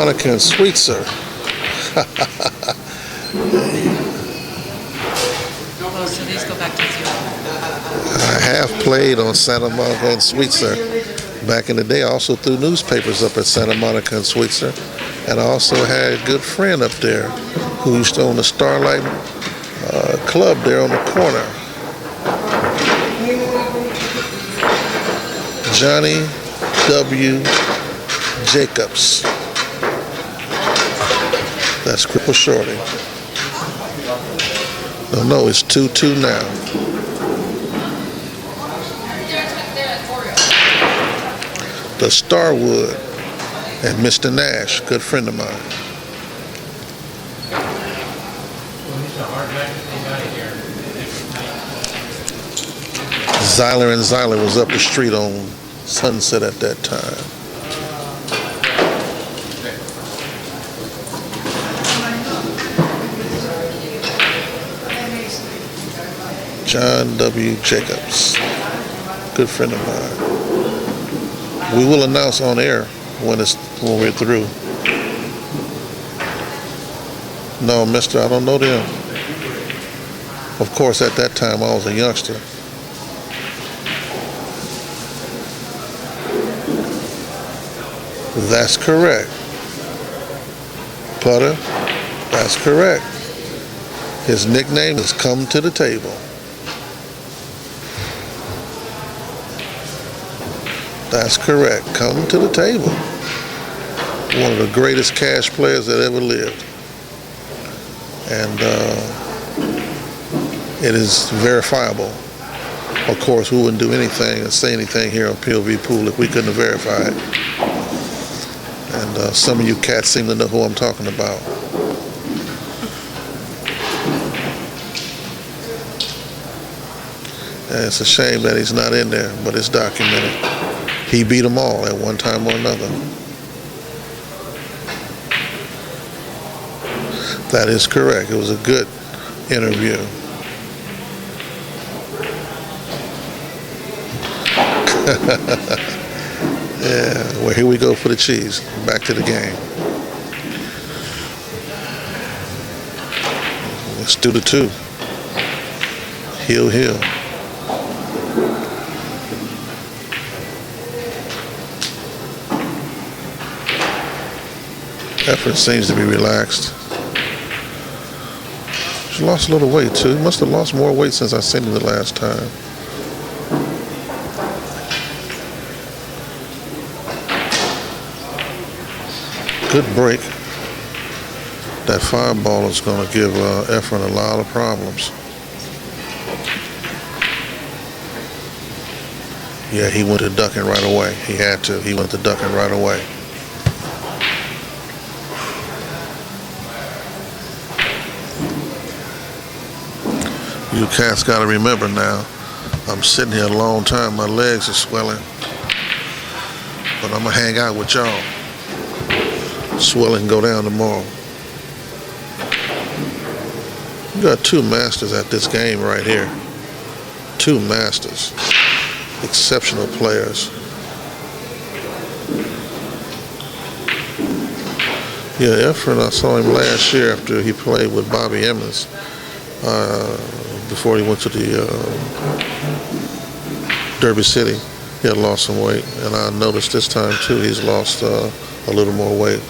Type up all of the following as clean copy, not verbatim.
Monica and Sweetser. Oh, so these go back to 0. I have played on Santa Monica and Sweetser. Back in the day, I also threw newspapers up at Santa Monica and Sweetser. And I also had a good friend up there who used to own the Starlight Club there on the corner. Johnny W. Jacobs. That's Cripple Shorty. No, it's 2-2 now. The Starwood and Mr. Nash, good friend of mine. Zyler and Zyler was up the street on Sunset at that time. John W. Jacobs, good friend of mine. We will announce on air when we're through. No, mister, I don't know them. Of course, at that time, I was a youngster. That's correct. Putter, that's correct. His nickname is Come to the Table. That's correct. Come to the table. One of the greatest cash players that ever lived. And it is verifiable. Of course, we wouldn't do anything or say anything here on POVPOOL if we couldn't verify it. And some of you cats seem to know who I'm talking about. And it's a shame that he's not in there, but it's documented. He beat them all at one time or another. That is correct. It was a good interview. Yeah, well, here we go for the cheese. Back to the game. Let's do the 2. Heel, heel. Efren seems to be relaxed. She lost a little weight too. Must have lost more weight since I seen him the last time. Good break. That 5 ball is going to give Efren a lot of problems. Yeah, he went to ducking right away. He had to. He went to ducking right away. You cats got to remember now, I'm sitting here a long time, my legs are swelling, but I'm going to hang out with y'all. Swelling go down tomorrow. You got 2 masters at this game right here. 2 masters. Exceptional players. Yeah, Efren, I saw him last year after he played with Bobby Emmons. Before he went to the Derby City, he had lost some weight, and I noticed this time too he's lost a little more weight.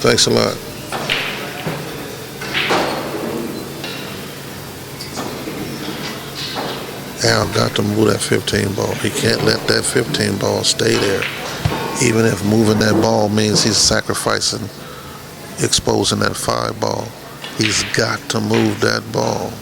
Thanks a lot. Al got to move that 15 ball. He can't let that 15 ball stay there. Even if moving that ball means he's sacrificing, exposing that 5 ball, he's got to move that ball.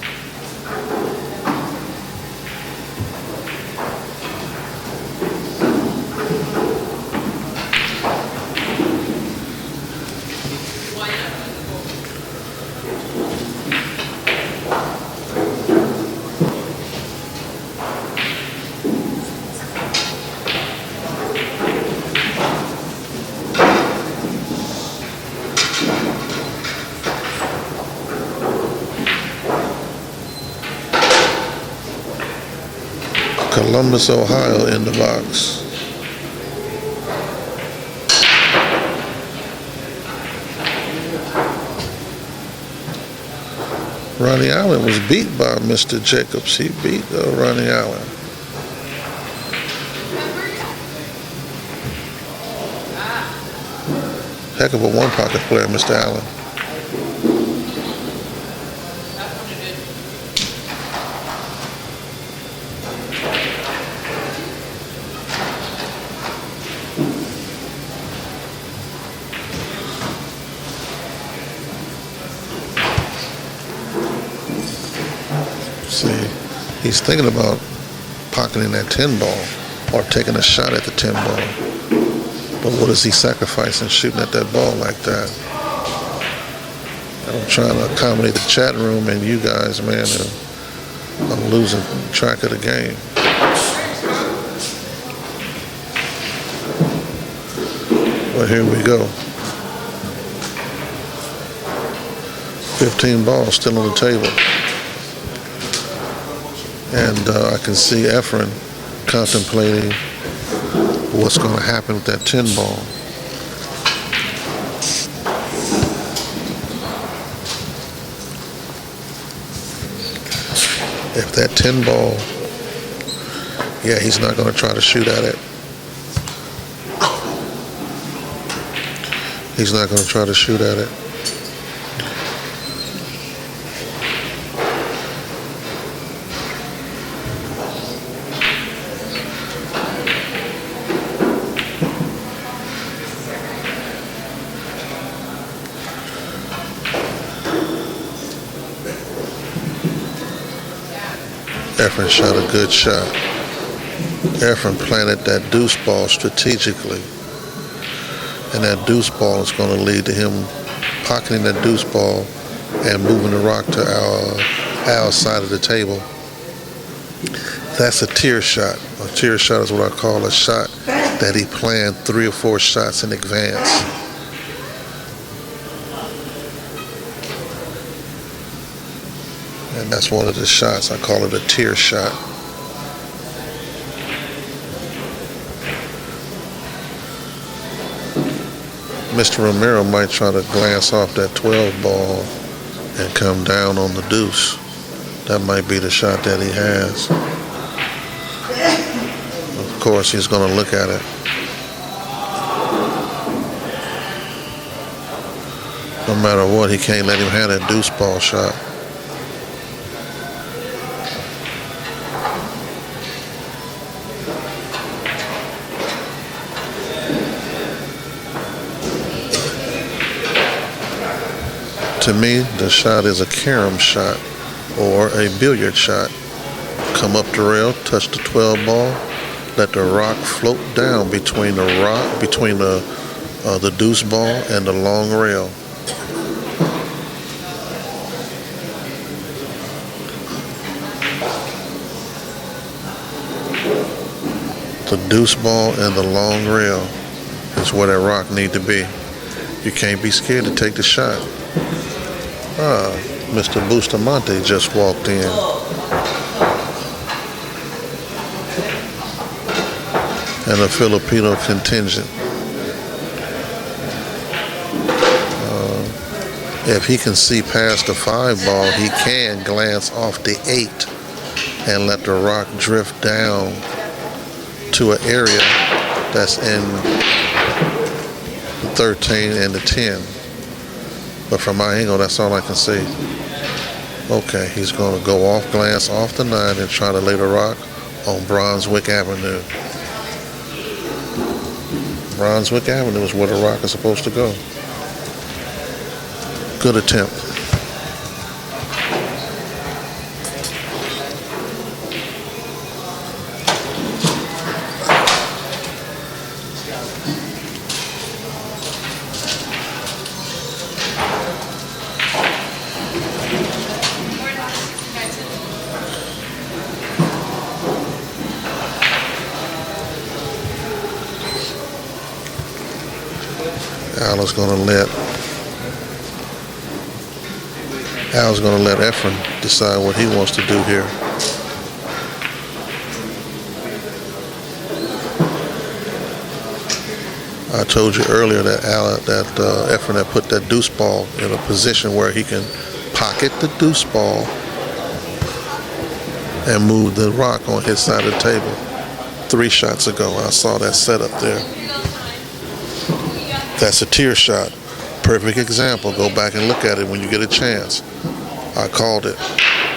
Columbus, Ohio in the box. Ronnie Allen was beat by Mr. Jacobs. He beat Ronnie Allen. Heck of a one-pocket player, Mr. Allen. See, he's thinking about pocketing that 10 ball or taking a shot at the 10 ball. But what is he sacrificing shooting at that ball like that? I'm trying to accommodate the chat room and you guys, man, and I'm losing track of the game. But here we go. 15 balls still on the table. And I can see Efren contemplating what's going to happen with that 10 ball. If that 10 ball, yeah, he's not going to try to shoot at it. He's not going to try to shoot at it. Efren shot a good shot. Efren planted that deuce ball strategically. And that deuce ball is going to lead to him pocketing that deuce ball and moving the rock to Al's side of the table. That's a tier shot. A tier shot is what I call a shot that he planned 3 or 4 shots in advance. And that's one of the shots. I call it a tier shot. Mr. Romero might try to glance off that 12 ball and come down on the deuce. That might be the shot that he has. Of course, he's going to look at it. No matter what, he can't let him have that deuce ball shot. To me, the shot is a carom shot or a billiard shot. Come up the rail, touch the 12 ball, let the rock float down between the deuce ball and the long rail. The deuce ball and the long rail is where that rock need to be. You can't be scared to take the shot. Mr. Bustamante just walked in. And a Filipino contingent. If he can see past the 5 ball, he can glance off the 8 and let the rock drift down to an area that's in the 13 and the 10. But from my angle, that's all I can see. Okay, he's going to go off, glance off the 9 and try to lay the rock on Brunswick Avenue. Brunswick Avenue is where the rock is supposed to go. Good attempt. Al's going to let Efren decide what he wants to do here. I told you earlier that Efren had put that deuce ball in a position where he can pocket the deuce ball and move the rock on his side of the table. 3 shots ago, I saw that setup there. That's a tier shot. Perfect example. Go back and look at it when you get a chance. I called it.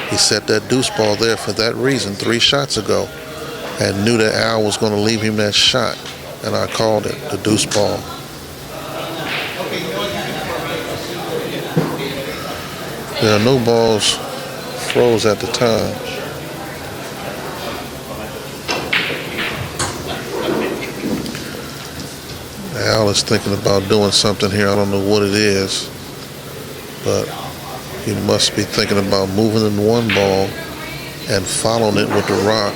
He set that deuce ball there for that reason 3 shots ago and knew that Al was going to leave him that shot. And I called it, the deuce ball. There are no balls froze at the time. Al is thinking about doing something here. I don't know what it is, but he must be thinking about moving in one ball and following it with the rock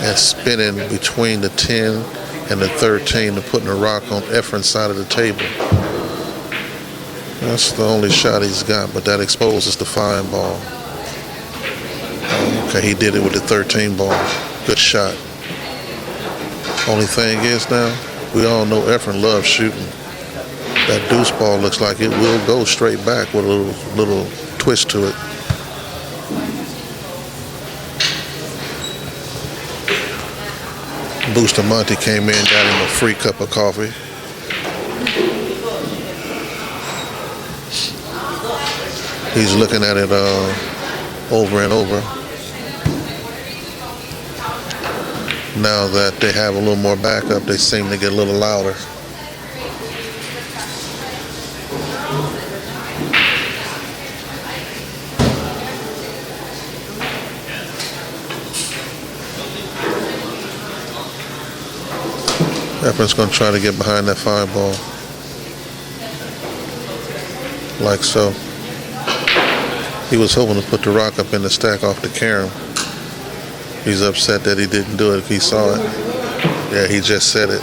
and spinning between the 10 and the 13 and putting the rock on Efren's side of the table. That's the only shot he's got, but that exposes the 5 ball. Okay, he did it with the 13 ball. Good shot. Only thing is now, we all know Efren loves shooting. That deuce ball looks like it will go straight back with a little twist to it. Bustamante came in, got him a free cup of coffee. He's looking at it over and over. Now that they have a little more backup, they seem to get a little louder. Efren's going to try to get behind that 5 ball. Like so. He was hoping to put the rock up in the stack off the carom. He's upset that he didn't do it if he saw it. Yeah, he just said it.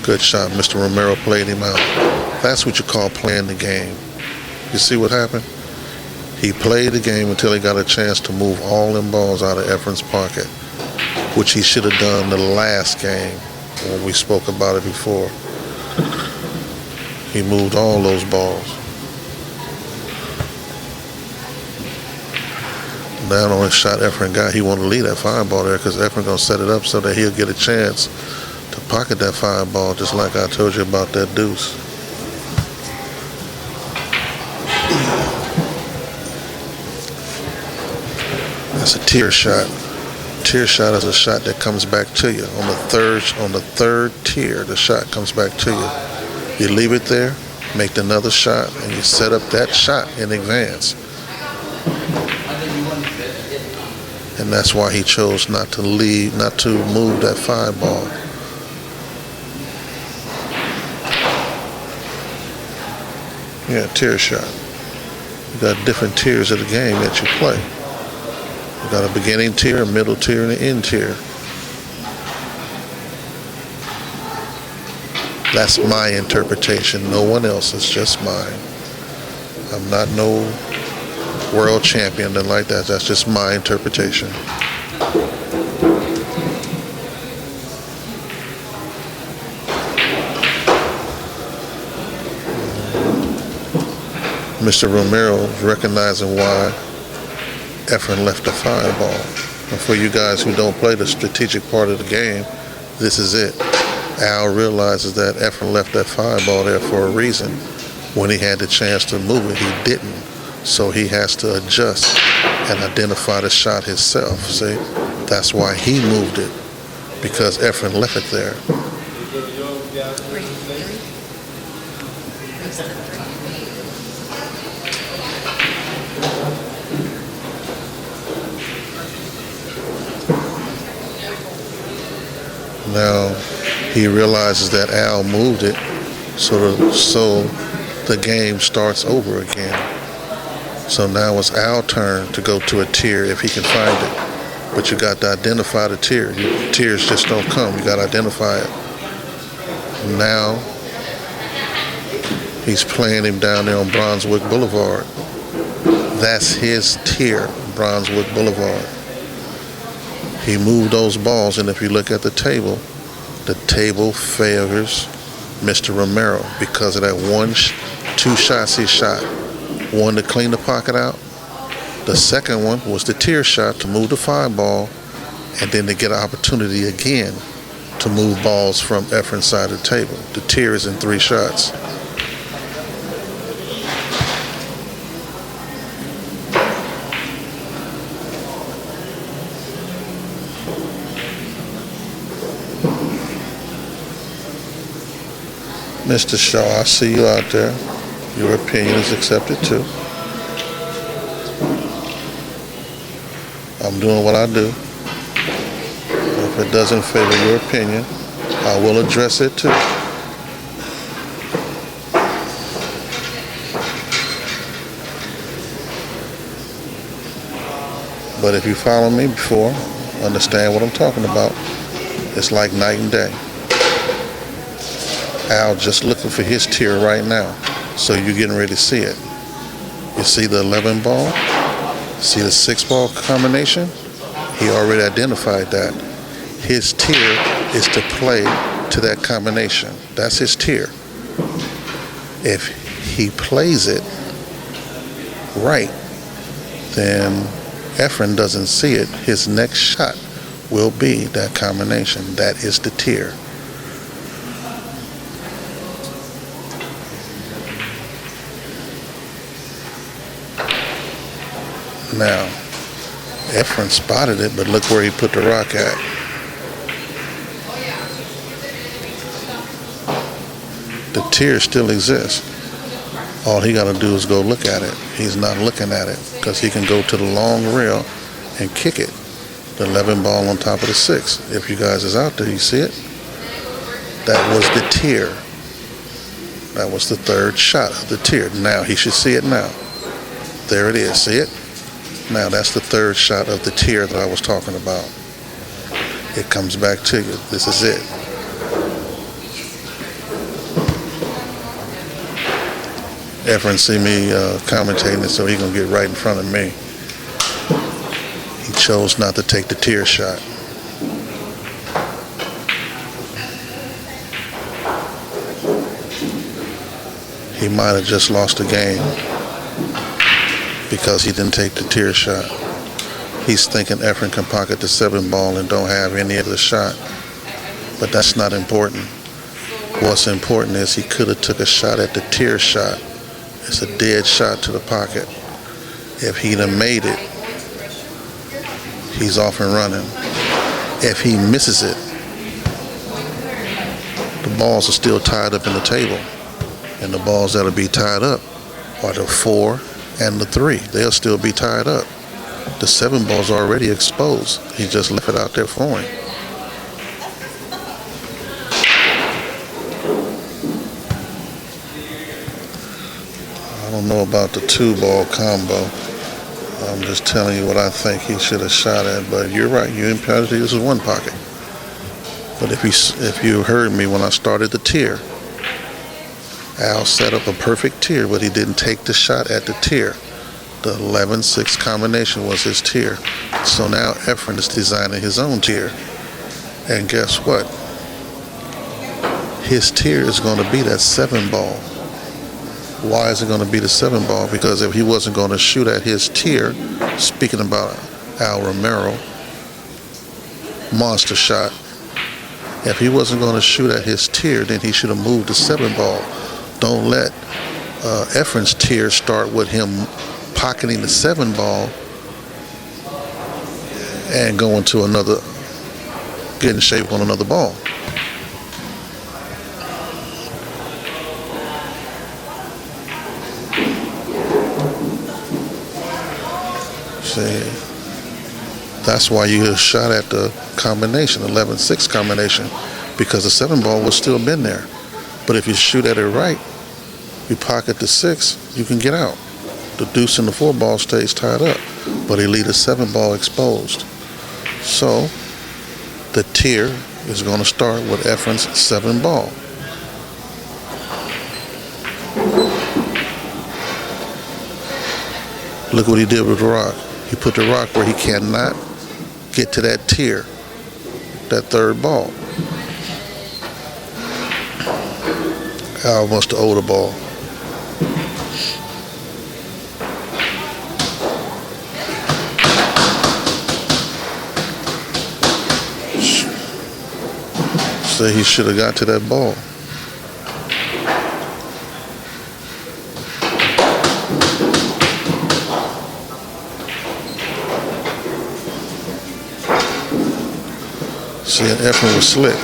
Good shot. Mr. Romero played him out. That's what you call playing the game. You see what happened? He played the game until he got a chance to move all them balls out of Efren's pocket, which he should have done the last game when we spoke about it before. He moved all those balls. Now the only shot Efren got, he wanted to leave that 5 ball there because Efren going to set it up so that he'll get a chance to pocket that 5 ball, just like I told you about that deuce. That's a tier shot. Tier shot is a shot that comes back to you. On the third tier, the shot comes back to you. You leave it there, make another shot, and you set up that shot in advance. And that's why he chose not to move that 5 ball. Yeah, tier shot. You got different tiers of the game that you play. You got a beginning tier, a middle tier, and an end tier. That's my interpretation. No one else. It's just mine. I'm not no world champion, nothing like that. That's just my interpretation. Mr. Romero is recognizing why Efren left the 5 ball. And for you guys who don't play the strategic part of the game, this is it. Al realizes that Efren left that 5 ball there for a reason. When he had the chance to move it, he didn't. So he has to adjust and identify the shot himself. See, that's why he moved it, because Efren left it there. Now he realizes that Al moved it, so the game starts over again. So now it's Al's turn to go to a tier if he can find it. But you got to identify the tier. Tiers just don't come. You got to identify it. Now he's playing him down there on Brunswick Boulevard. That's his tier, Brunswick Boulevard. He moved those balls, and if you look at the table the table favors Mr. Romero because of that two shots he shot. One to clean the pocket out. The second one was the tier shot to move the 5 ball, and then to get an opportunity again to move balls from Efren's side of the table. The tier is in 3 shots. Mr. Shaw, I see you out there. Your opinion is accepted too. I'm doing what I do. If it doesn't favor your opinion, I will address it too. But if you follow me before, understand what I'm talking about. It's like night and day. Al just looking for his tier right now, so you're getting ready to see it. You see the 11 ball? See the 6 ball combination? He already identified that. His tier is to play to that combination. That's his tier. If he plays it right, then Efren doesn't see it. His next shot will be that combination. That is the tier. Now, Efren spotted it, but look where he put the rock at. The tier still exists. All he got to do is go look at it. He's not looking at it because he can go to the long rail and kick it. The 11 ball on top of the 6. If you guys is out there, you see it? That was the tier. That was the 3rd shot of the tier. Now, he should see it now. There it is. See it? Now, that's the 3rd shot of the tier that I was talking about. It comes back to you. This is it. Efren see me commentating, so he gonna get right in front of me. He chose not to take the tier shot. He might have just lost the game because he didn't take the tier shot. He's thinking Efren can pocket the 7 ball and don't have any other shot. But that's not important. What's important is he could have took a shot at the tier shot. It's a dead shot to the pocket. If he'd have made it, he's off and running. If he misses it, the balls are still tied up in the table. And the balls that'll be tied up are the 4 and the 3. They'll still be tied up. The 7 ball's already exposed. He just left it out there for him. I don't know about the 2 ball combo. I'm just telling you what I think he should have shot at. But you're right. You in penalty. This is 1 pocket. But if you heard me when I started the tier, Al set up a perfect tier, but he didn't take the shot at the tier. The 11-6 combination was his tier. So now Efren is designing his own tier. And guess what? His tier is going to be that 7 ball. Why is it going to be the 7 ball? Because if he wasn't going to shoot at his tier, speaking about Al Romero, monster shot. If he wasn't going to shoot at his tier, then he should have moved the 7 ball. Don't let Efren's tier start with him pocketing the 7 ball and going to getting shape on another ball. See, that's why you shot at the combination, 11-6 combination, because the 7 ball would still been there. But if you shoot at it right, you pocket the 6, you can get out. The deuce and the 4 ball stays tied up, but he leave the 7 ball exposed. So the tier is going to start with Efren's 7 ball. Look what he did with the rock. He put the rock where he cannot get to that tier, that 3rd ball. Al must have owed the ball. Say he should have got to that ball. See, and Efren was slick.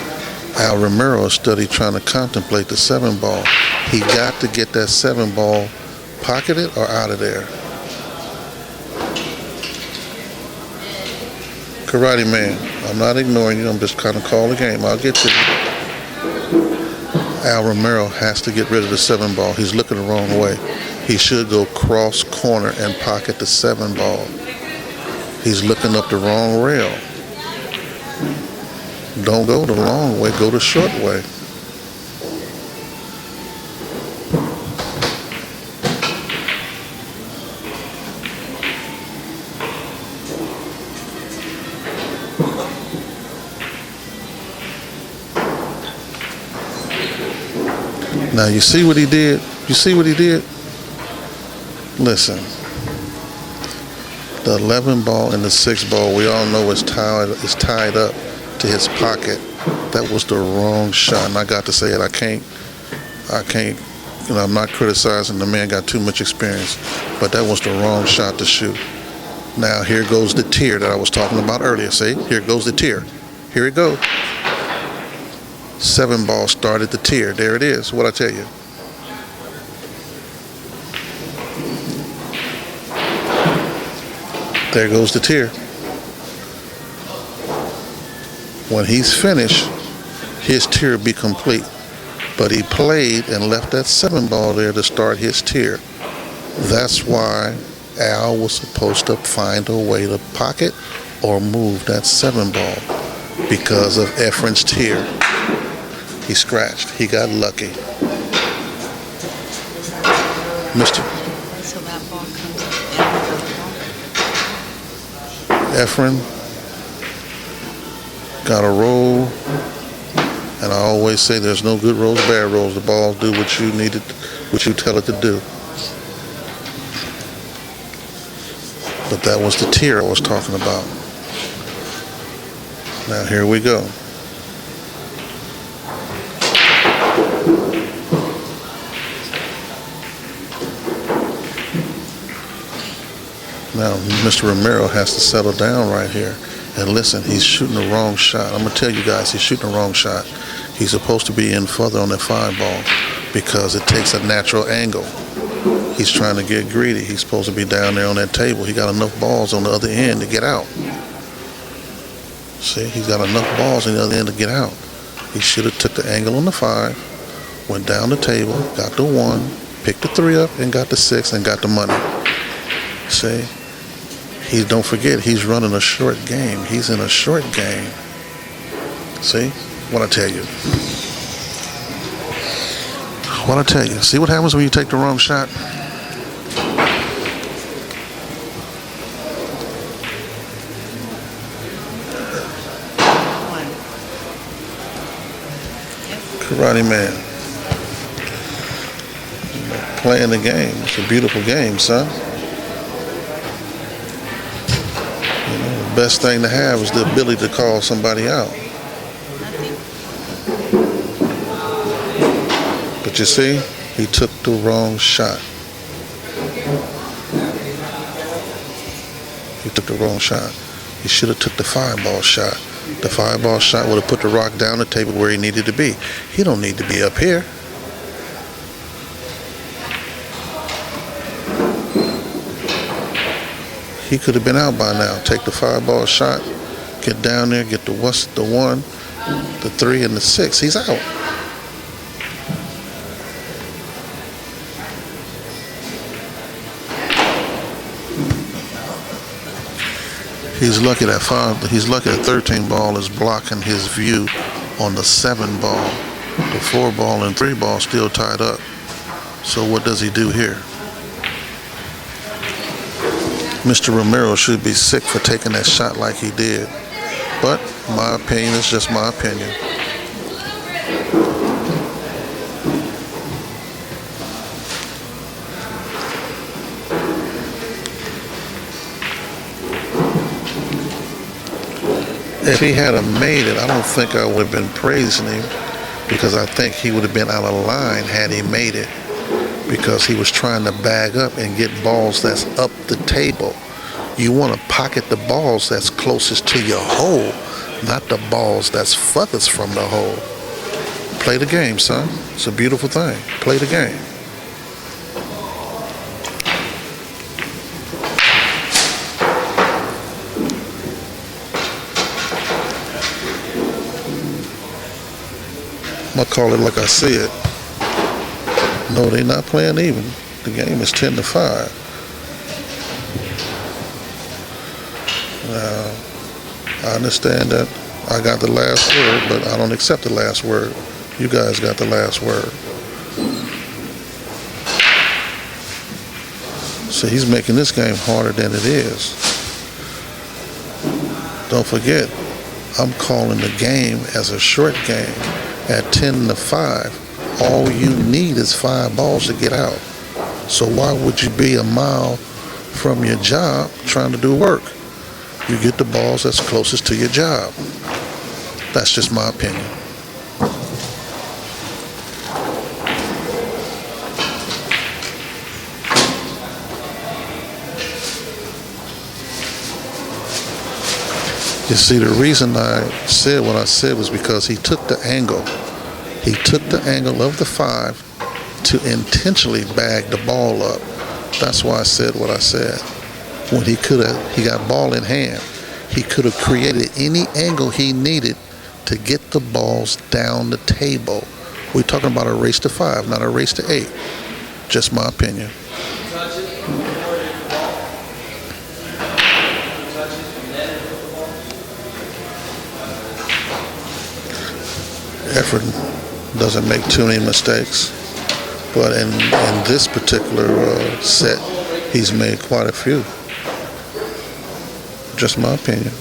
Al Romero studied trying to contemplate the 7 ball. He got to get that 7 ball pocketed or out of there. Karate man, I'm not ignoring you. I'm just kind of calling the game. I'll get to you. Al Romero has to get rid of the 7 ball. He's looking the wrong way. He should go cross corner and pocket the 7 ball. He's looking up the wrong rail. Don't go the long way, go the short way. Now you see what he did? You see what he did? Listen. The 11 ball and the 6 ball, we all know is tied up to his pocket. That was the wrong shot. And I got to say it. I can't, I'm not criticizing the man, got too much experience, but that was the wrong shot to shoot. Now here goes the tier that I was talking about earlier. See, here goes the tier. Here it goes. 7 ball started the tier. There it is. What I tell you. There goes the tier. When he's finished, his tier be complete. But he played and left that 7 ball there to start his tier. That's why Al was supposed to find a way to pocket or move that 7 ball because of Efren's tier. He scratched. He got lucky. Mr. So that ball comes up. Efren got a roll, and I always say there's no good rolls, bad rolls. The ball do what you need it, what you tell it to do. But that was the tier I was talking about. Now here we go. Now Mr. Romero has to settle down right here. And listen, he's shooting the wrong shot. I'm going to tell you guys, he's shooting the wrong shot. He's supposed to be in further on that 5 ball because it takes a natural angle. He's trying to get greedy. He's supposed to be down there on that table. He got enough balls on the other end to get out. See, he's got enough balls on the other end to get out. He should have took the angle on the 5, went down the table, got the 1, picked the 3 up, and got the 6, and got the money. See? Don't forget, he's running a short game. He's in a short game. See? What I tell you. What I tell you. See what happens when you take the wrong shot? Karate man. Playing the game. It's a beautiful game, son. The best thing to have is the ability to call somebody out. But you see, he took the wrong shot. He took the wrong shot. He should have took the 5 ball shot. The 5 ball shot would have put the rock down the table where he needed to be. He don't need to be up here. He could have been out by now. Take the 5 ball shot, get down there, get the 1, the 3, and the 6. He's out. He's lucky that 13 ball is blocking his view on the 7 ball. The 4 ball and 3 ball still tied up. So what does he do here? Mr. Romero should be sick for taking that shot like he did. But my opinion is just my opinion. If he had made it, I don't think I would have been praising him, because I think he would have been out of line had he made it, because he was trying to bag up and get balls that's up the table. You want to pocket the balls that's closest to your hole, not the balls that's furthest from the hole. Play the game, son. It's a beautiful thing. Play the game. I'm gonna call it like I see it. No, they're not playing even. The game is 10-5. Now, I understand that I got the last word, but I don't accept the last word. You guys got the last word. So he's making this game harder than it is. Don't forget, I'm calling the game as a short game at 10-5. All you need is 5 balls to get out. So why would you be a mile from your job trying to do work? You get the balls that's closest to your job. That's just my opinion. You see, the reason I said what I said was because he took the angle. He took the angle of the 5 to intentionally bag the ball up. That's why I said what I said. When he got ball in hand, he could have created any angle he needed to get the balls down the table. We're talking about a race to 5, not a race to 8. Just my opinion. Efren doesn't make too many mistakes, but in this particular set, he's made quite a few. Just my opinion.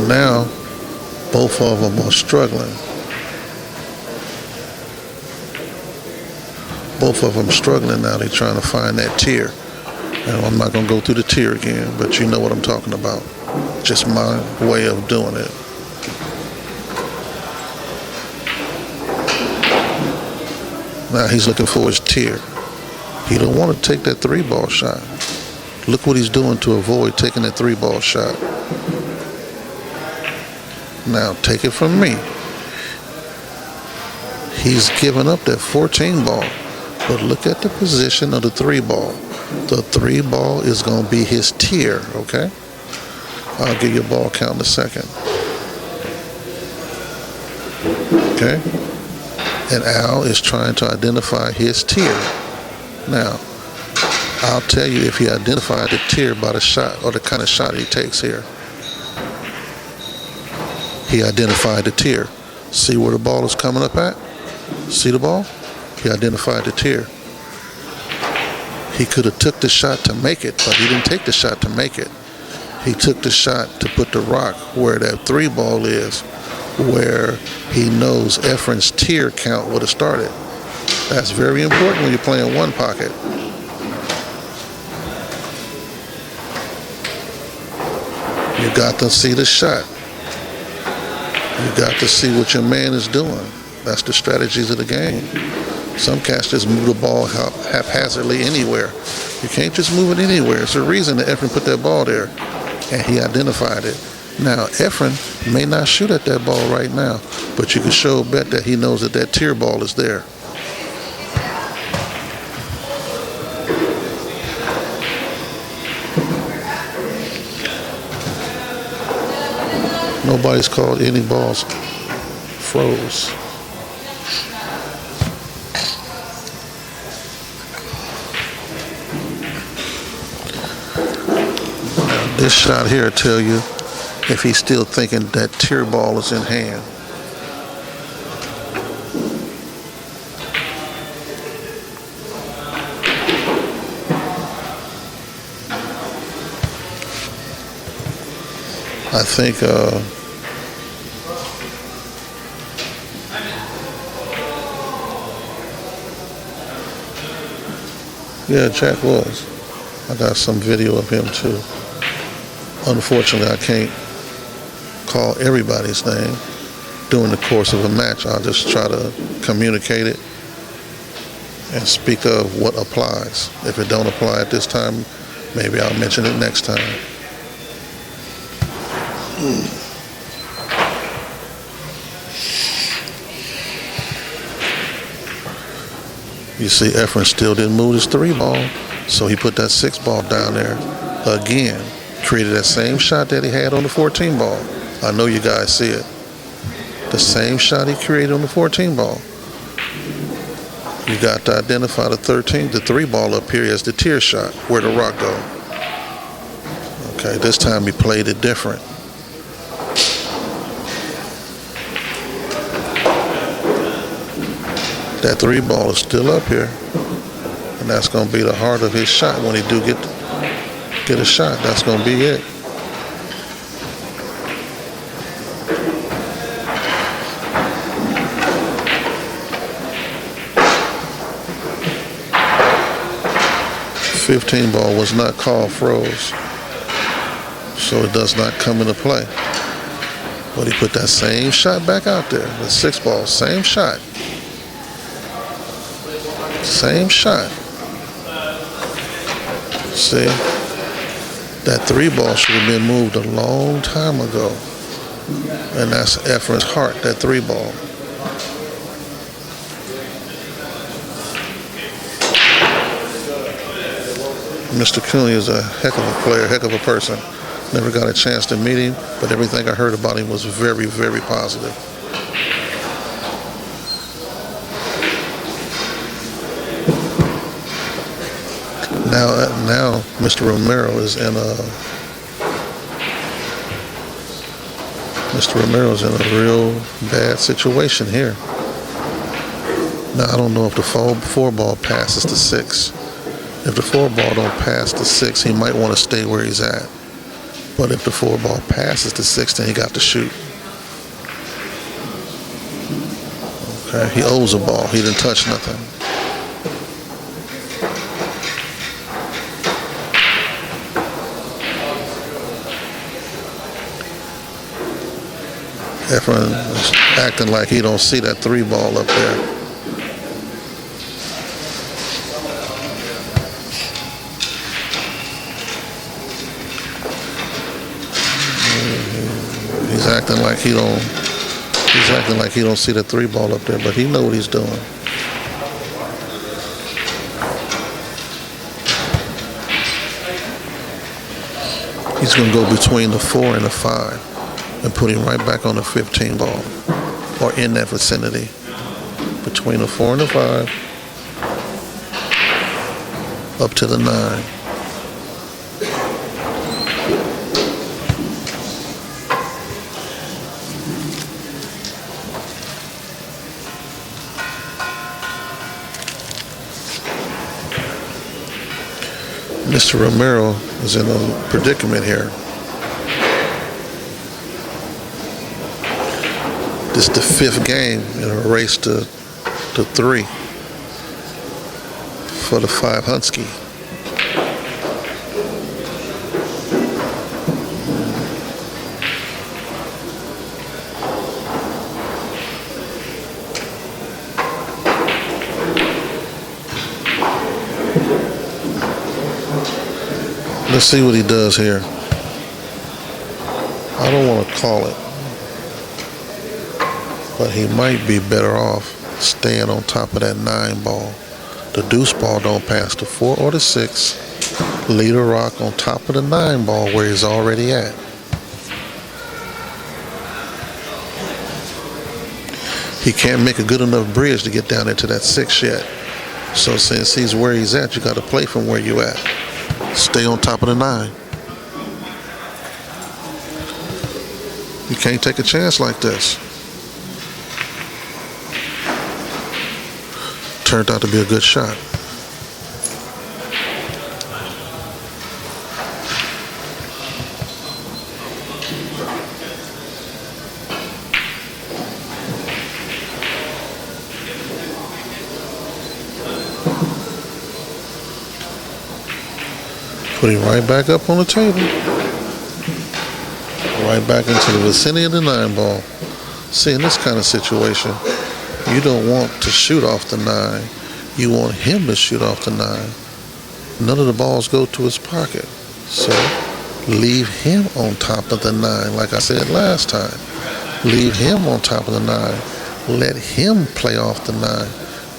Now, both of them are struggling. Both of them struggling now. They're trying to find that tier. And I'm not going to go through the tier again, but you know what I'm talking about. Just my way of doing it. Now he's looking for his tier. He don't want to take that 3-ball shot. Look what he's doing to avoid taking that 3-ball shot. Now take it from me. He's giving up that 14-ball. But look at the position of the 3-ball. The 3-ball is going to be his tier, okay? I'll give you a ball count in a second. Okay? And Al is trying to identify his tier. Now, I'll tell you if he identified the tier by the shot or the kind of shot he takes here. He identified the tier. See where the ball is coming up at? See the ball? He identified the tier. He could have took the shot to make it, but he didn't take the shot to make it. He took the shot to put the rock where that 3-ball is, where he knows Efren's tier count would have started. That's very important when you're playing one pocket. You got to see the shot. You got to see what your man is doing. That's the strategies of the game. Some cats just move the ball haphazardly anywhere. You can't just move it anywhere. It's a reason that Efren put that ball there, and he identified it. Now, Efren may not shoot at that ball right now, but you can sure bet that he knows that that tier ball is there. Nobody's called any balls froze. This shot here will tell you if he's still thinking that tier ball is in hand. I think Yeah, Jack was. I got some video of him too. Unfortunately, I can't call everybody's name during the course of a match. I'll just try to communicate it and speak of what applies. If it don't apply at this time, maybe I'll mention it next time. You see, Efren still didn't move his 3-ball, so he put that 6-ball down there again. Created that same shot that he had on the 14-ball. I know you guys see it. The same shot he created on the 14-ball. You got to identify the 3-ball up here as the tier shot, where the rock go. Okay, this time he played it different. That 3-ball is still up here, and that's going to be the heart of his shot when he do get a shot. That's going to be it. The 15-ball was not called froze, so it does not come into play. But he put that same shot back out there. The 6-ball, same shot. Same shot. See? That 3-ball should have been moved a long time ago. And that's Efren's heart, that 3-ball. Mr. Cooney is a heck of a player, heck of a person. Never got a chance to meet him, but everything I heard about him was very, very positive. Now Mr. Romero is in a real bad situation here. Now I don't know if the 4-ball passes to 6. If the 4-ball don't pass to 6, he might want to stay where he's at. But if the 4-ball passes to 6, then he got to shoot. Okay, he owes a ball. He didn't touch nothing. Efren is acting like he don't see that 3-ball up there. He's acting like he don't see the 3-ball up there, but he know what he's doing. He's gonna go between the 4 and the 5. And put him right back on the 15-ball, or in that vicinity, between the 4 and the 5, up to the 9. Mr. Romero is in a predicament here. This is the 5th game in a race to 3 for the 5 Hunsky. Let's see what he does here. I don't want to call it, but he might be better off staying on top of that 9-ball. The deuce ball don't pass the 4 or the 6. Lead a rock on top of the 9-ball where he's already at. He can't make a good enough bridge to get down into that 6 yet. So since he's where he's at, you got to play from where you at. Stay on top of the 9. You can't take a chance like this. Turned out to be a good shot. Put him right back up on the table. Right back into the vicinity of the 9 ball. See, in this kind of situation, you don't want to shoot off the 9. You want him to shoot off the 9. None of the balls go to his pocket. So leave him on top of the 9, like I said last time. Leave him on top of the 9. Let him play off the 9.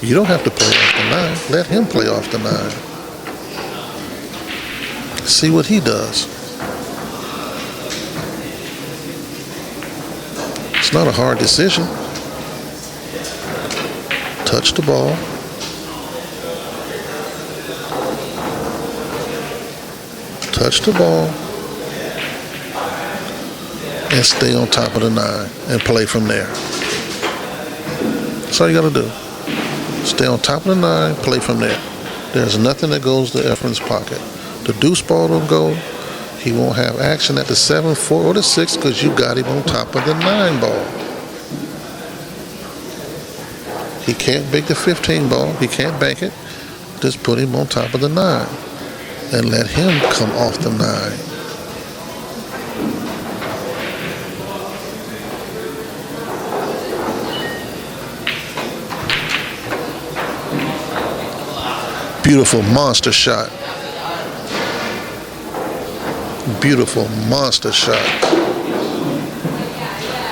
You don't have to play off the 9. Let him play off the 9. See what he does. It's not a hard decision. Touch the ball. Touch the ball. And stay on top of the 9 and play from there. That's all you got to do. Stay on top of the 9, play from there. There's nothing that goes to Efren's pocket. The deuce ball don't go. He won't have action at the 7, 4, or the 6 because you got him on top of the 9 ball. He can't make the 15 ball. He can't bank it. Just put him on top of the 9 and let him come off the 9. Beautiful monster shot. Beautiful monster shot.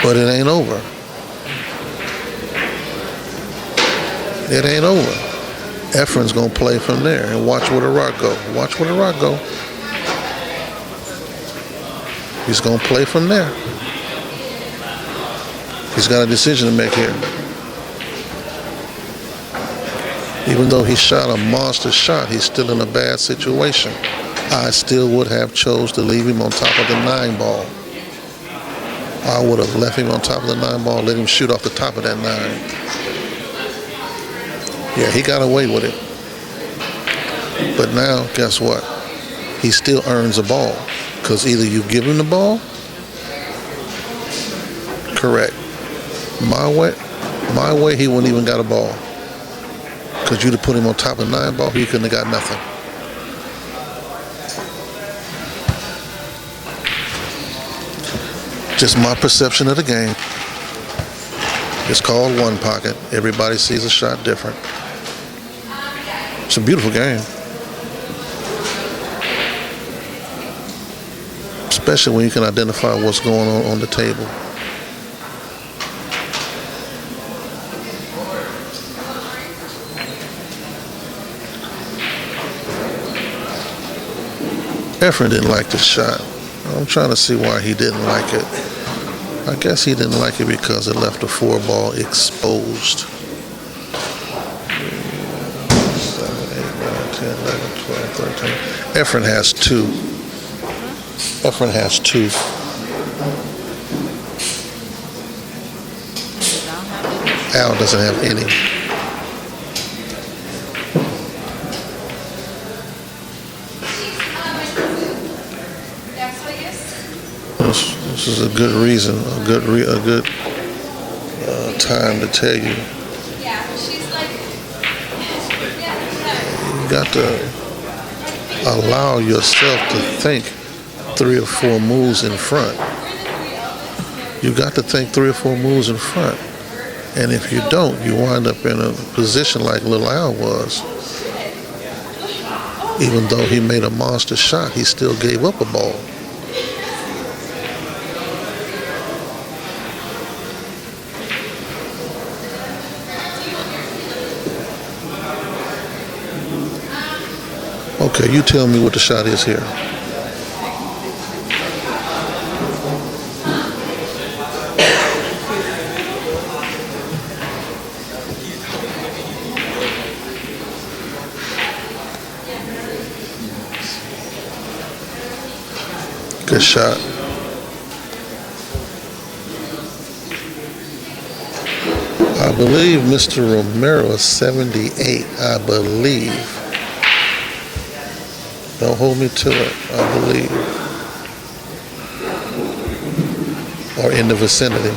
But it ain't over. It ain't over. Efren's gonna play from there and watch where the rock go. Watch where the rock go. He's gonna play from there. He's got a decision to make here. Even though he shot a monster shot, he's still in a bad situation. I still would have chose to leave him on top of the 9 ball. I would have left him on top of the 9 ball, let him shoot off the top of that 9. Yeah, he got away with it. But now, guess what? He still earns a ball. Because either you give him the ball, correct. My way, he wouldn't even got a ball. Because you'd have put him on top of the 9 ball, he couldn't have got nothing. Just my perception of the game. It's called one pocket. Everybody sees a shot different. It's a beautiful game. Especially when you can identify what's going on the table. Efren didn't like the shot. I'm trying to see why he didn't like it. I guess he didn't like it because it left the 4 ball exposed. 7, 8, 9, 10, 11, 12, 13. Efren has 2. Efren has 2. Al doesn't have any. This is a good reason, a good time to tell you. You got to allow yourself to think 3 or 4 moves in front. You got to think 3 or 4 moves in front. And if you don't, you wind up in a position like Lil Al was. Even though he made a monster shot, he still gave up a ball. Okay, you tell me what the shot is here. Good shot. I believe Mr. Romero is 78, I believe. Don't hold me to it, I believe. Or in the vicinity.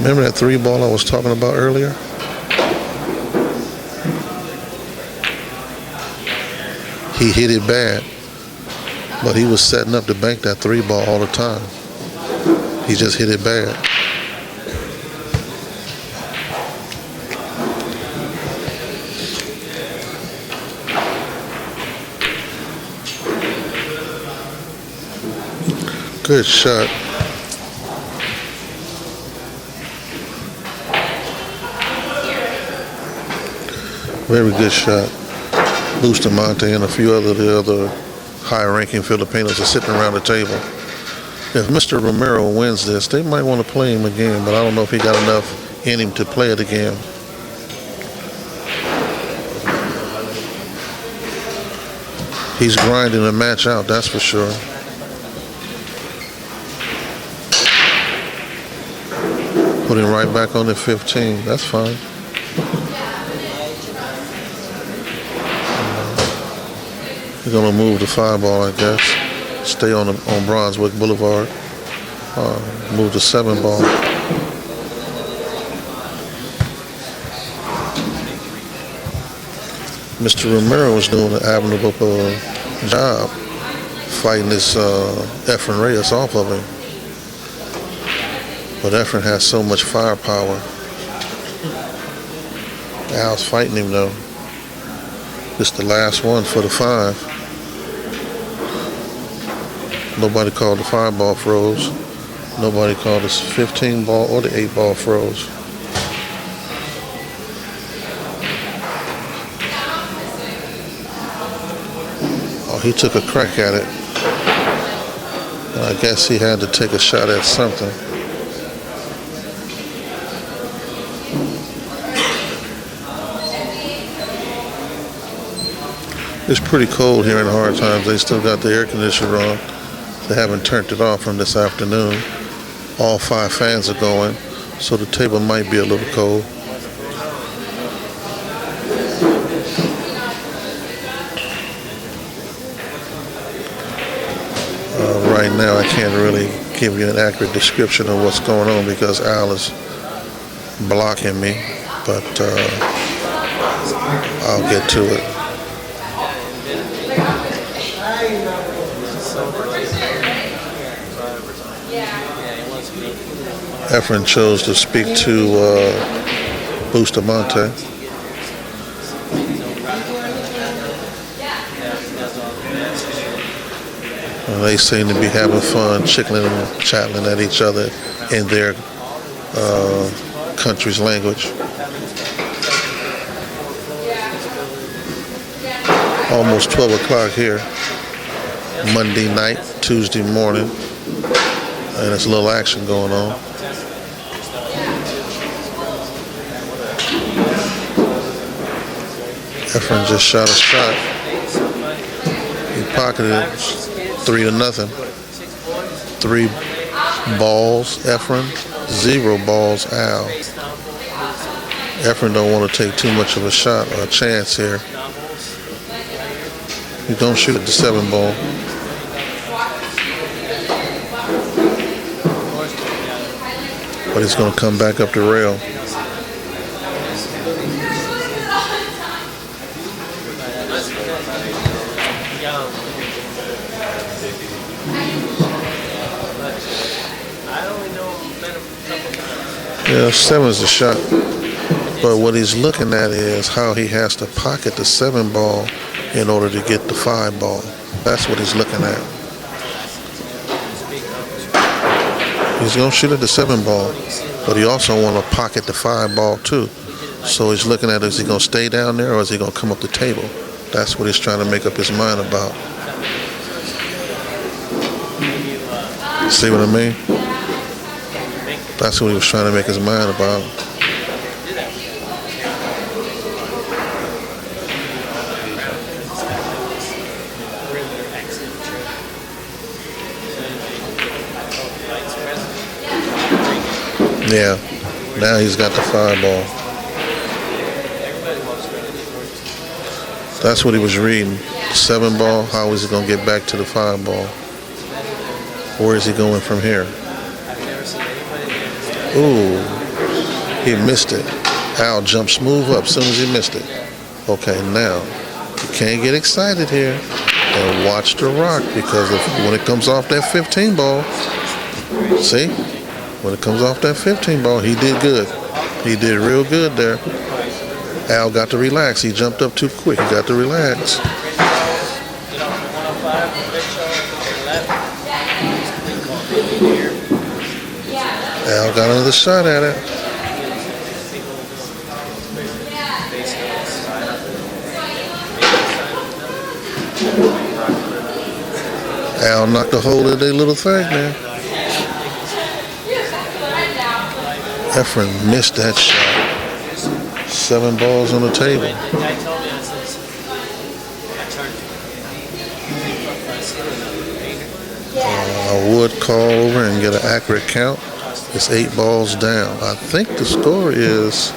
Remember that 3 ball I was talking about earlier? He hit it bad, but he was setting up to bank that 3 ball all the time. He just hit it bad. Good shot. Very good shot. Bustamante and a few of the other high-ranking Filipinos are sitting around the table. If Mr. Romero wins this, they might want to play him again, but I don't know if he got enough in him to play it again. He's grinding the match out, that's for sure. Put him right back on the 15. That's fine. We're gonna move the 5 ball, I guess. Stay on Brunswick Boulevard. Move the 7 ball. Mr. Romero was doing an admirable job fighting this Efren Reyes off of him. But Efren has so much firepower. Al's fighting him though. This is the last one for the 5. Nobody called the 5 ball froze. Nobody called the 15 ball or the 8 ball froze. Oh, he took a crack at it. I guess he had to take a shot at something. It's pretty cold here in Hard Times. They still got the air conditioner on. They haven't turned it off from this afternoon. All 5 fans are going, so the table might be a little cold. Right now, I can't really give you an accurate description of what's going on because Al is blocking me, but I'll get to it. Efren chose to speak to Bustamante. They seem to be having fun, chickling and chattling at each other in their country's language. Almost 12 o'clock here, Monday night, Tuesday morning, and there's a little action going on. Efren just shot a shot. He pocketed it 3-0. 3 balls, Efren. 0 balls, Al. Efren don't want to take too much of a shot or a chance here. He's gonna shoot at the 7 ball. But he's gonna come back up the rail. Yeah, 7's the shot. But what he's looking at is how he has to pocket the 7 ball in order to get the 5 ball. That's what he's looking at. He's going to shoot at the 7 ball, but he also want to pocket the 5 ball too. So he's looking at, is he going to stay down there or is he going to come up the table? That's what he's trying to make up his mind about. See what I mean? That's what he was trying to make his mind about. Yeah, now he's got the 5 ball. That's what he was reading. 7 ball, how is he going to get back to the 5 ball? Where is he going from here? Ooh, he missed it. Al jumped smooth up as soon as he missed it. Okay, now can't get excited here. And watch the rock, because when it comes off that 15 ball, see? When it comes off that 15 ball, he did good. He did real good there. Al got to relax. He jumped up too quick. He got to relax. Al got another shot at it. Al knocked a hole in their little thing, man. Efren missed that shot. 7 balls on the table. I would call over and get an accurate count. It's 8 balls down. I think the score is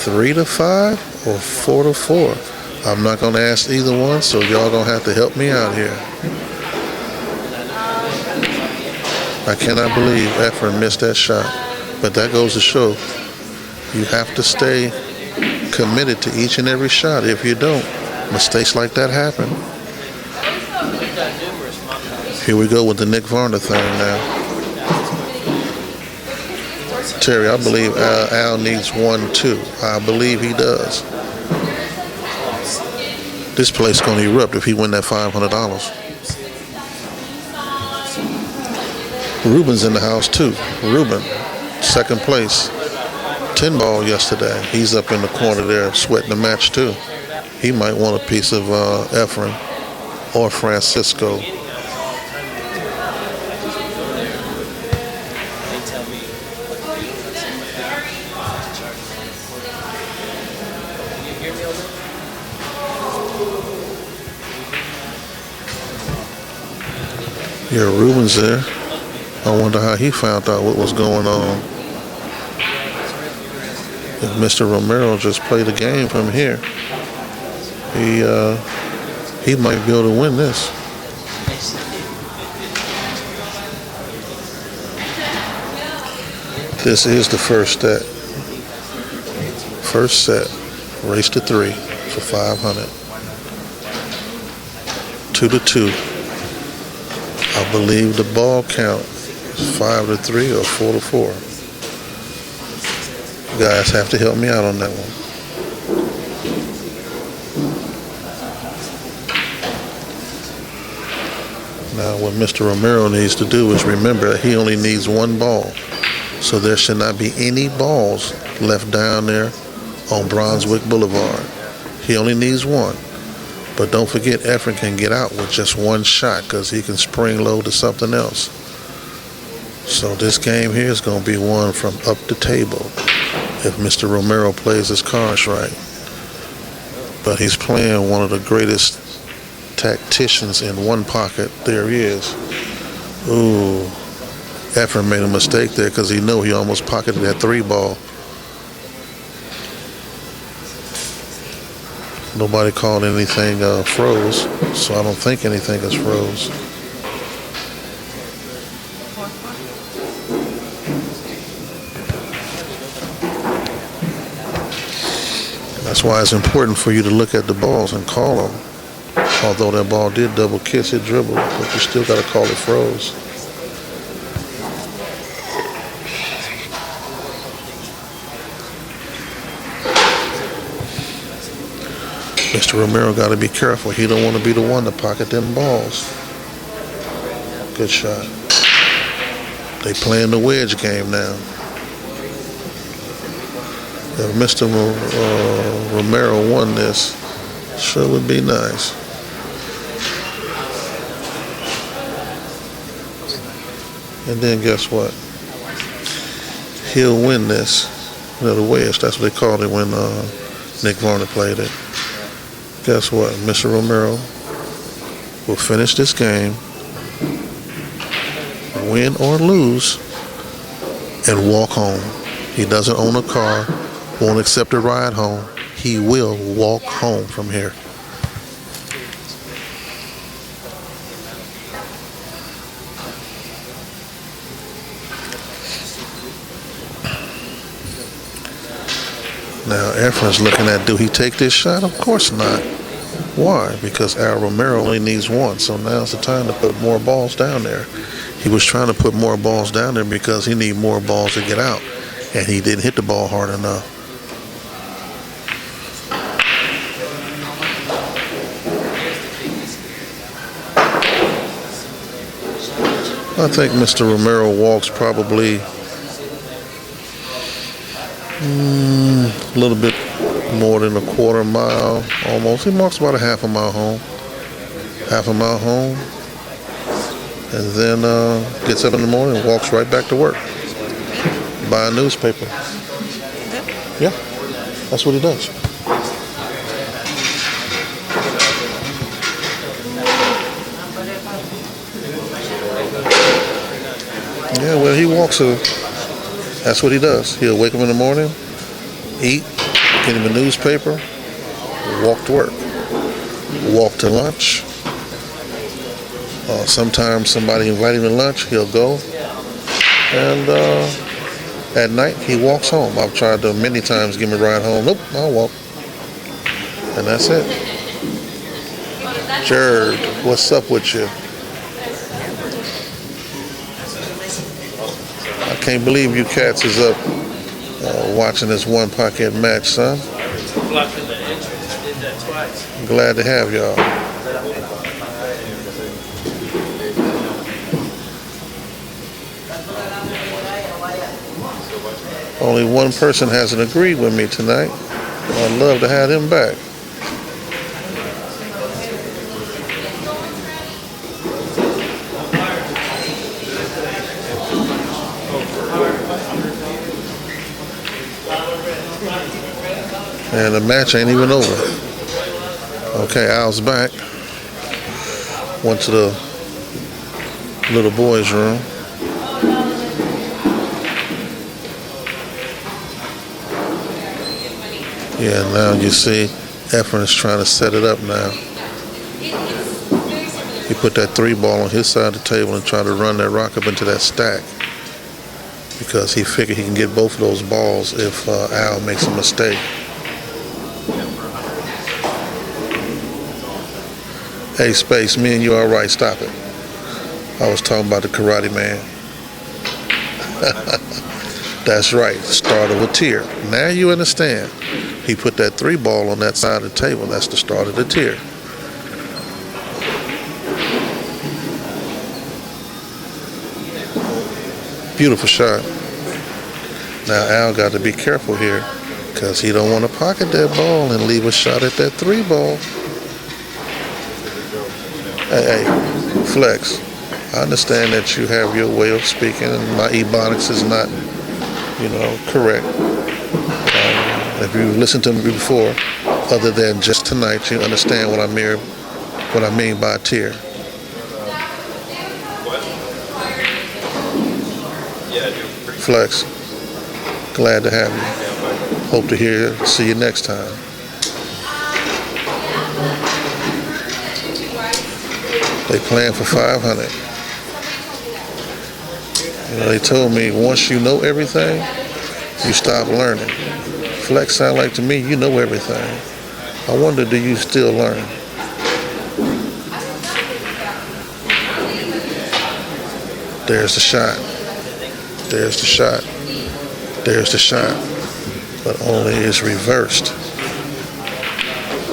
3-5 or 4-4. I'm not going to ask either one, so y'all going to have to help me out here. I cannot believe Efren missed that shot. But that goes to show you have to stay committed to each and every shot. If you don't, mistakes like that happen. Here we go with the Nick Varner thing now. Terry, I believe Al needs 1-2. I believe he does. This place going to erupt if he win that $500. Ruben's in the house too. Ruben, second place. 10 ball yesterday. He's up in the corner there sweating the match too. He might want a piece of Efren or Francisco. Yeah, Ruben's there. I wonder how he found out what was going on. If Mr. Romero just played a game from here, he might be able to win this. This is the first set. First set, race to 3 for 500. 2-2. I believe the ball count is 5-3 or 4-4. You guys have to help me out on that one. Now, what Mr. Romero needs to do is remember that he only needs 1 ball. So there should not be any balls left down there on Brunswick Boulevard. He only needs 1. But don't forget, Efren can get out with just 1 shot because he can spring load to something else. So this game here is going to be won from up the table if Mr. Romero plays his cards right. But he's playing one of the greatest tacticians in one pocket there is. Ooh, Efren made a mistake there because he knew he almost pocketed that 3 ball. Nobody called anything froze, so I don't think anything is froze. That's why it's important for you to look at the balls and call them. Although that ball did double kiss, it dribbled, but you still got to call it froze. Mr. Romero got to be careful. He don't want to be the one to pocket them balls. Good shot. They playing the wedge game now. If Mr. Romero won this, sure would be nice. And then guess what? He'll win this. You know, the wedge, that's what they called it when Nick Varner played it. Guess what? Mr. Romero will finish this game, win or lose, and walk home. He doesn't own a car, won't accept a ride home. He will walk home from here. Now, Efren's looking at, do he take this shot? Of course not. Why? Because Al Romero only needs one, so now's the time to put more balls down there. He was trying to put more balls down there because he needed more balls to get out, and he didn't hit the ball hard enough. I think Mr. Romero walks probably a little bit more than a quarter mile, almost. He walks about a half a mile home. And then gets up in the morning and walks right back to work. Buy a newspaper. Yeah, that's what he does. Yeah, well, he walks that's what he does. He'll wake up in the morning, eat, get him a newspaper, walk to work, walk to lunch. Sometimes somebody invite him to lunch, he'll go. And at night, he walks home. I've tried to many times give him a ride home. Nope, I'll walk. And that's it. Jared, what's up with you? I can't believe you cats is up watching this one pocket match, son. I'm glad to have y'all. Only one person hasn't agreed with me tonight. I'd love to have him back. And the match ain't even over. Okay, Al's back. Went to the little boy's room. Yeah, now you see Efren is trying to set it up now. He put that 3 ball on his side of the table and tried to run that rock up into that stack because he figured he can get both of those balls if Al makes a mistake. Hey, Space, me and you all right, stop it. I was talking about the Karate Man. That's right, start of a tier. Now you understand. He put that 3 ball on that side of the table. That's the start of the tier. Beautiful shot. Now Al got to be careful here because he don't want to pocket that ball and leave a shot at that 3 ball. Hey, Flex, I understand that you have your way of speaking and my ebonics is not, correct. If you listened to me before, other than just tonight, you understand what I mean by tier. Flex, glad to have you. Hope to see you next time. They playing for 500. They told me once you know everything, you stop learning. Flex sound like to me you know everything. I wonder, do you still learn? There's the shot. There's the shot. There's the shot. But only is reversed.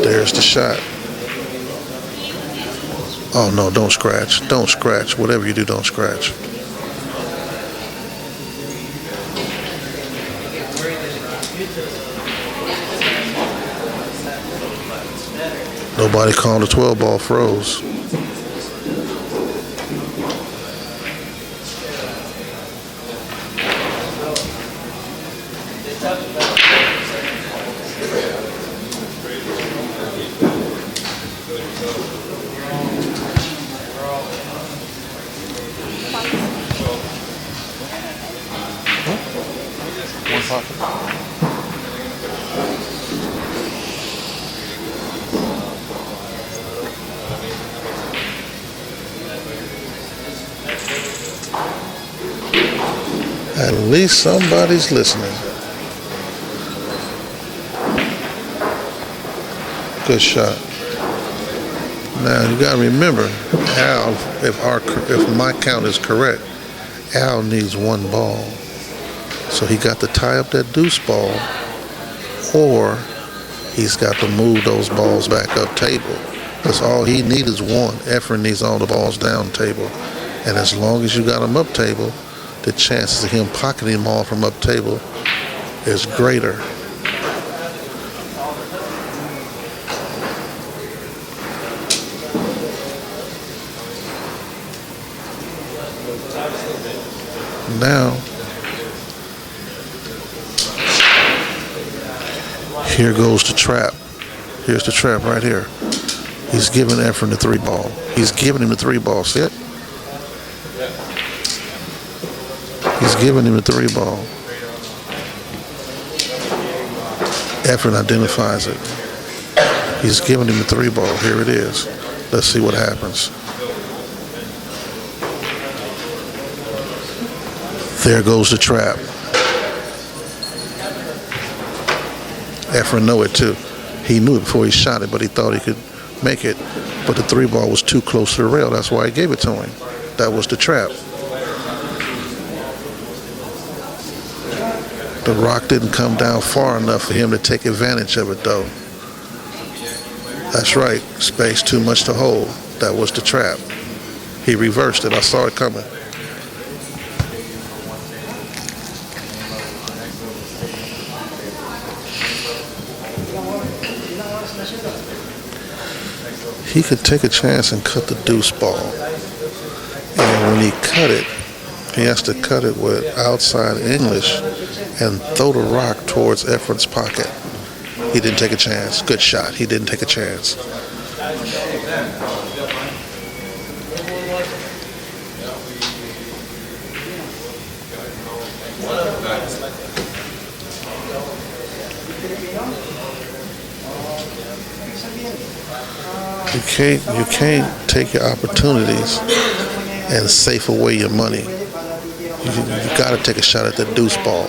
There's the shot. Oh no, don't scratch. Don't scratch. Whatever you do, don't scratch. Nobody called the 12 ball froze. At least somebody's listening. Good shot. Now you got to remember, Al, if my count is correct, Al needs one ball. So he got to tie up that deuce ball, or he's got to move those balls back up table. That's all he needs is one. Efren needs all the balls down table. And as long as you got them up table, the chances of him pocketing them all from up table is greater. Now, here goes the trap. Here's the trap right here. He's giving Efren the 3-ball. He's giving him the 3-ball. See it? He's giving him the 3-ball. Efren identifies it. He's giving him the 3-ball. Here it is. Let's see what happens. There goes the trap. Efren knew it too. He knew it before he shot it, but he thought he could make it. But the 3-ball was too close to the rail. That's why he gave it to him. That was the trap. The rock didn't come down far enough for him to take advantage of it, though. That's right. Space too much to hold. That was the trap. He reversed it. I saw it coming. He could take a chance and cut the deuce ball. And when he cut it, he has to cut it with outside English and throw the rock towards Efren's pocket. He didn't take a chance. Good shot. He didn't take a chance. You can't take your opportunities and safe away your money. You got to take a shot at that deuce ball.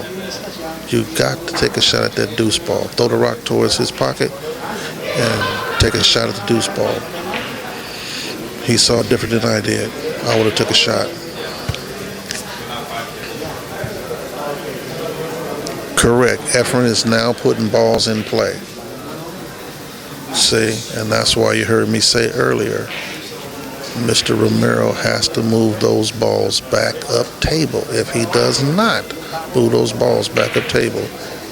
You got to take a shot at that deuce ball. Throw the rock towards his pocket and take a shot at the deuce ball. He saw it different than I did. I would have took a shot. Correct. Efren is now putting balls in play. See, and that's why you heard me say earlier, Mr. Romero has to move those balls back up table. If he does not move those balls back up table,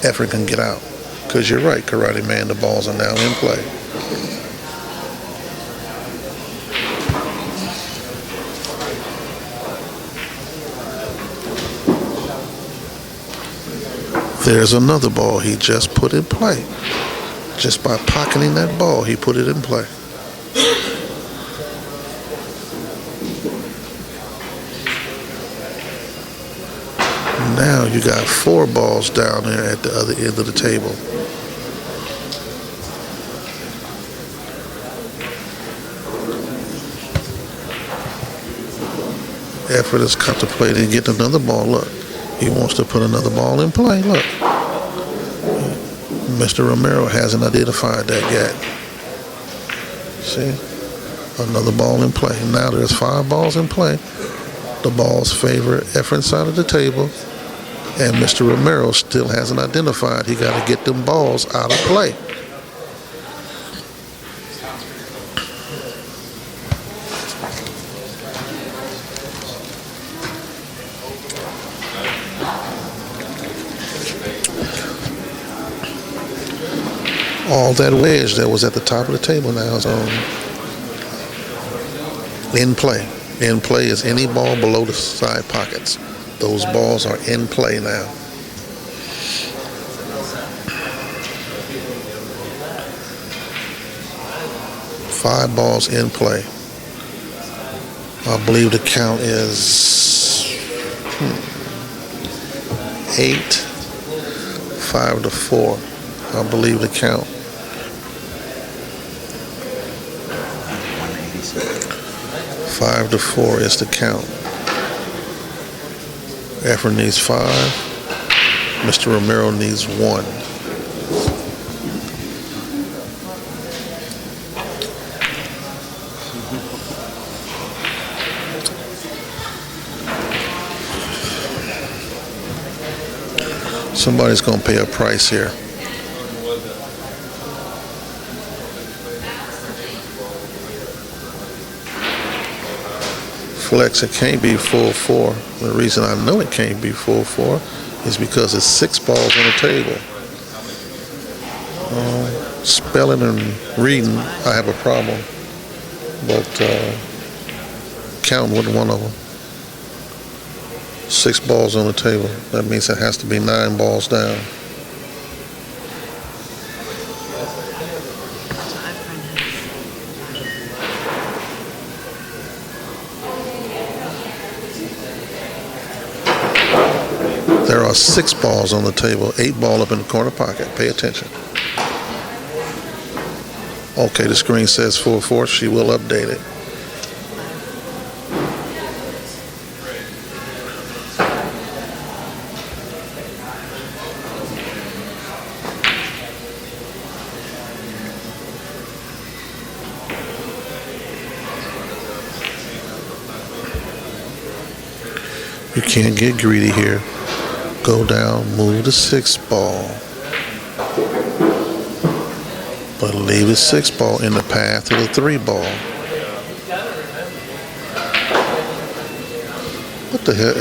Efren can get out. Because you're right, Karate Man, the balls are now in play. There's another ball he just put in play. Just by pocketing that ball, he put it in play. Now you got 4 balls down there at the other end of the table. Efren is contemplating getting another ball. Look, he wants to put another ball in play. Look. Mr. Romero hasn't identified that yet. See? Another ball in play. Now there's 5 balls in play. The balls favor Efren's side of the table. And Mr. Romero still hasn't identified. He got to get them balls out of play. All that wedge that was at the top of the table now is in play. In play is any ball below the side pockets. Those balls are in play now. Five balls in play. I believe the count is 8, 5 to 4. I believe the count. 5 to 4 is the count. Efren needs 5. Mr. Romero needs 1. Somebody's going to pay a price here. Flex, it can't be full 4. The reason I know it can't be full 4 is because it's 6 balls on the table. Spelling and reading, I have a problem, but counting wasn't one of them. 6 balls on the table. That means it has to be 9 balls down. There are 6 balls on the table, 8 ball up in the corner pocket. Pay attention. Okay, the screen says 4-4. She will update it. You can't get greedy here. Go down, move the 6 ball. But leave the 6 ball in the path to the 3 ball. What the hell?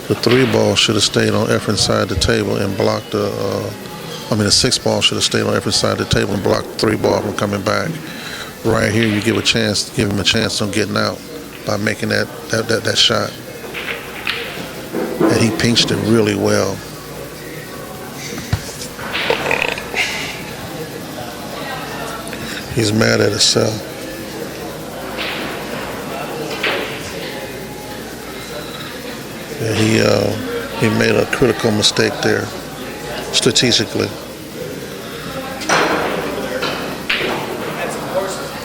The 3 ball should have stayed on Efren's side of the table and blocked the 6 ball should have stayed on Efren's side of the table and blocked the 3 ball from coming back. Right here, you give him a chance on getting out by making that shot. And he pinched it really well. He's mad at himself. Yeah, he made a critical mistake there, strategically.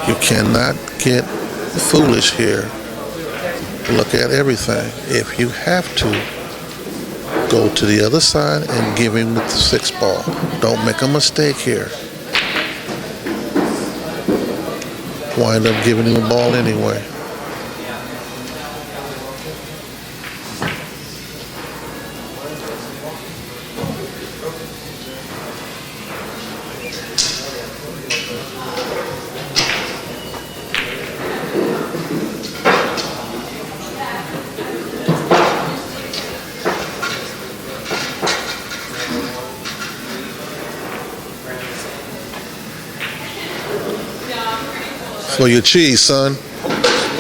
You cannot get foolish here. Look at everything. If you have to, go to the other side and give him the 6 ball. Don't make a mistake here. Wind up giving him the ball anyway. For your cheese, son.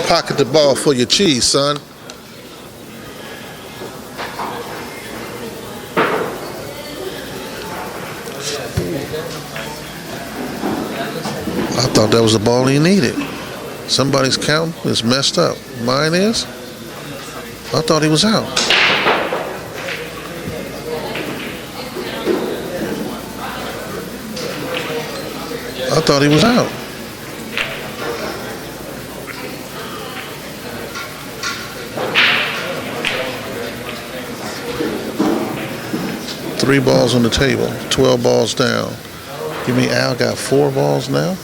Pocket the ball for your cheese, son. I thought that was the ball he needed. Somebody's count is messed up. Mine is? I thought he was out. I thought he was out. Three balls on the table, 12 balls down. You mean Al got 4 balls now?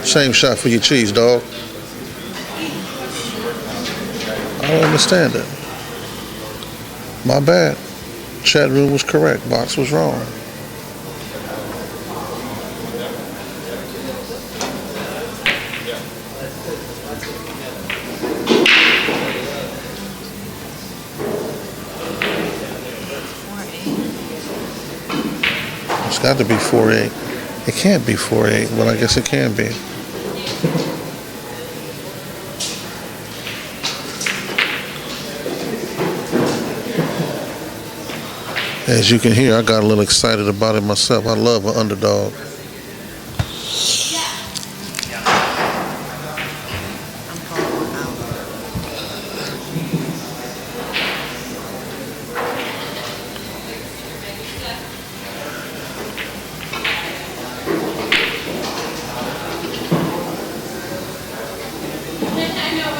Same shot for your cheese, dog. I don't understand it. My bad. Chat room was correct. Box was wrong. It's got to be 4-8. It can't be 4-8, but I guess it can be. As you can hear, I got a little excited about it myself. I love an underdog.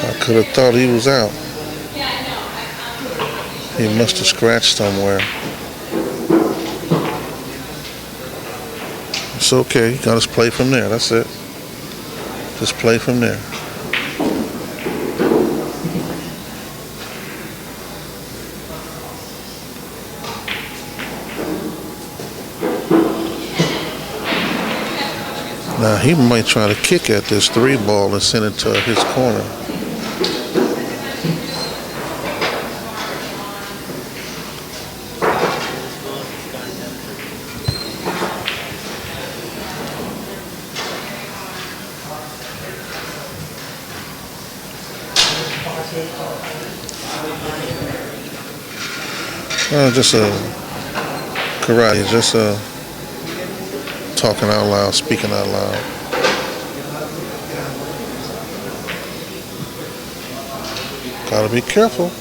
I could have thought he was out. He must have scratched somewhere. It's okay. You gotta play from there. That's it. Just play from there. He might try to kick at this 3-ball and send it to his corner. Just a karate, just talking out loud, speaking out loud. Gotta be careful.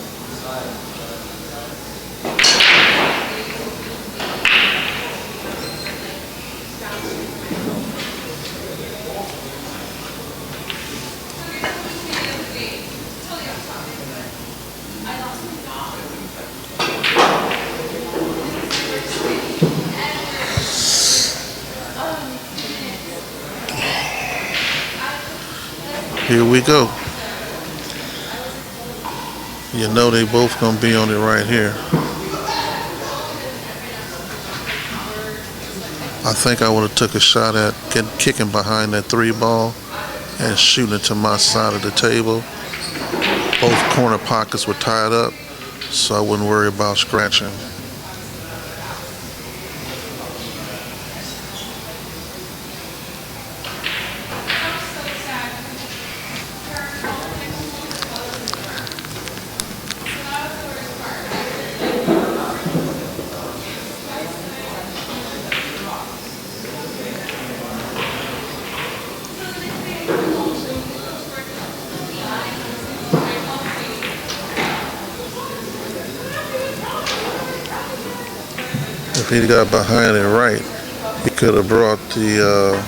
Here we go. You know they both gonna be on it right here. I think I would have took a shot at kicking behind that 3-ball and shooting it to my side of the table. Both corner pockets were tied up, so I wouldn't worry about scratching. If he got behind it right, he could have brought the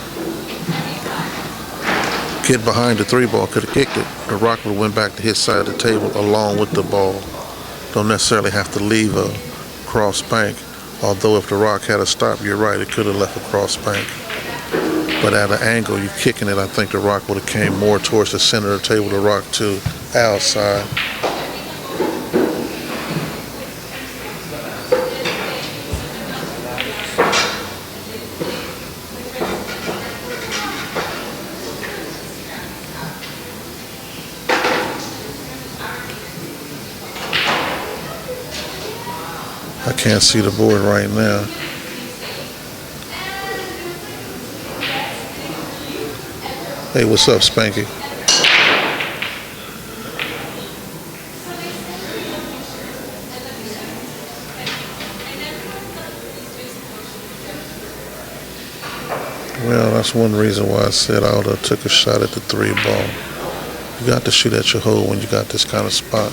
kid behind the 3-ball, could have kicked it. The rock would have went back to his side of the table along with the ball. Don't necessarily have to leave a cross bank. Although if the rock had a stop, you're right, it could have left a cross bank. But at an angle, you kicking it, I think the rock would have came more towards the center of the table, the rock to outside. I can't see the board right now. Hey, what's up, Spanky? Well, that's one reason why I said I would have took a shot at the 3-ball. You got to shoot at your hole when you got this kind of spot.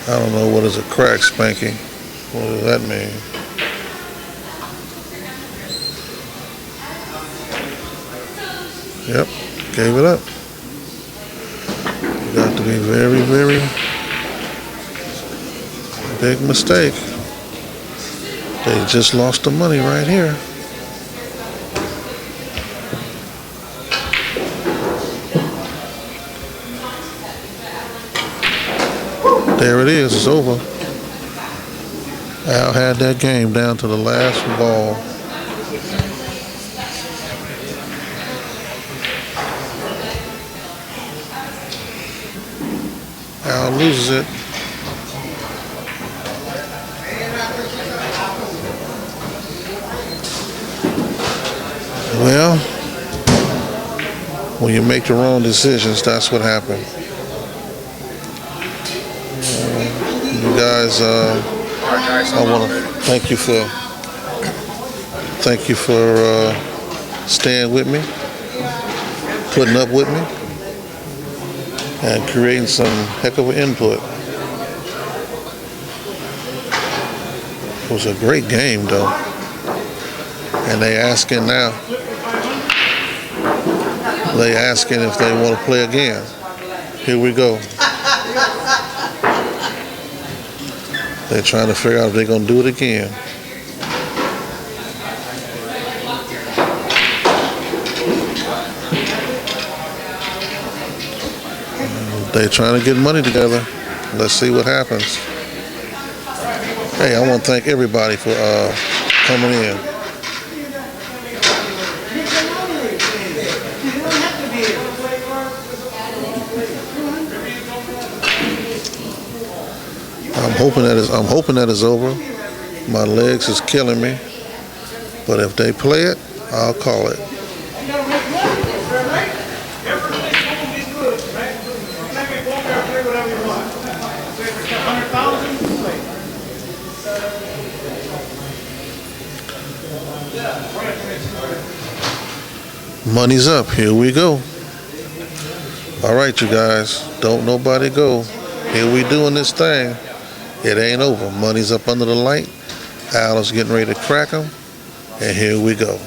I don't know, what is a crack, Spanky? What does that mean? Yep, gave it up. You got to be very, very big mistake. They just lost the money right here. There it is, it's over. Al had that game down to the last ball. Al loses it. Well, when you make the wrong decisions, that's what happened. You guys, I want to thank you for staying with me, putting up with me, and creating some heck of an input. It was a great game, though. And they asking now. They asking if they want to play again. Here we go. They're trying to figure out if they're going to do it again. They're trying to get money together. Let's see what happens. Hey, I want to thank everybody for coming in. I'm hoping that is over. My legs is killing me. But if they play it, I'll call it. Money's up. Here we go. All right, you guys. Don't nobody go. Here we doing this thing. It ain't over. Money's up under the light. Al is getting ready to crack them. And here we go.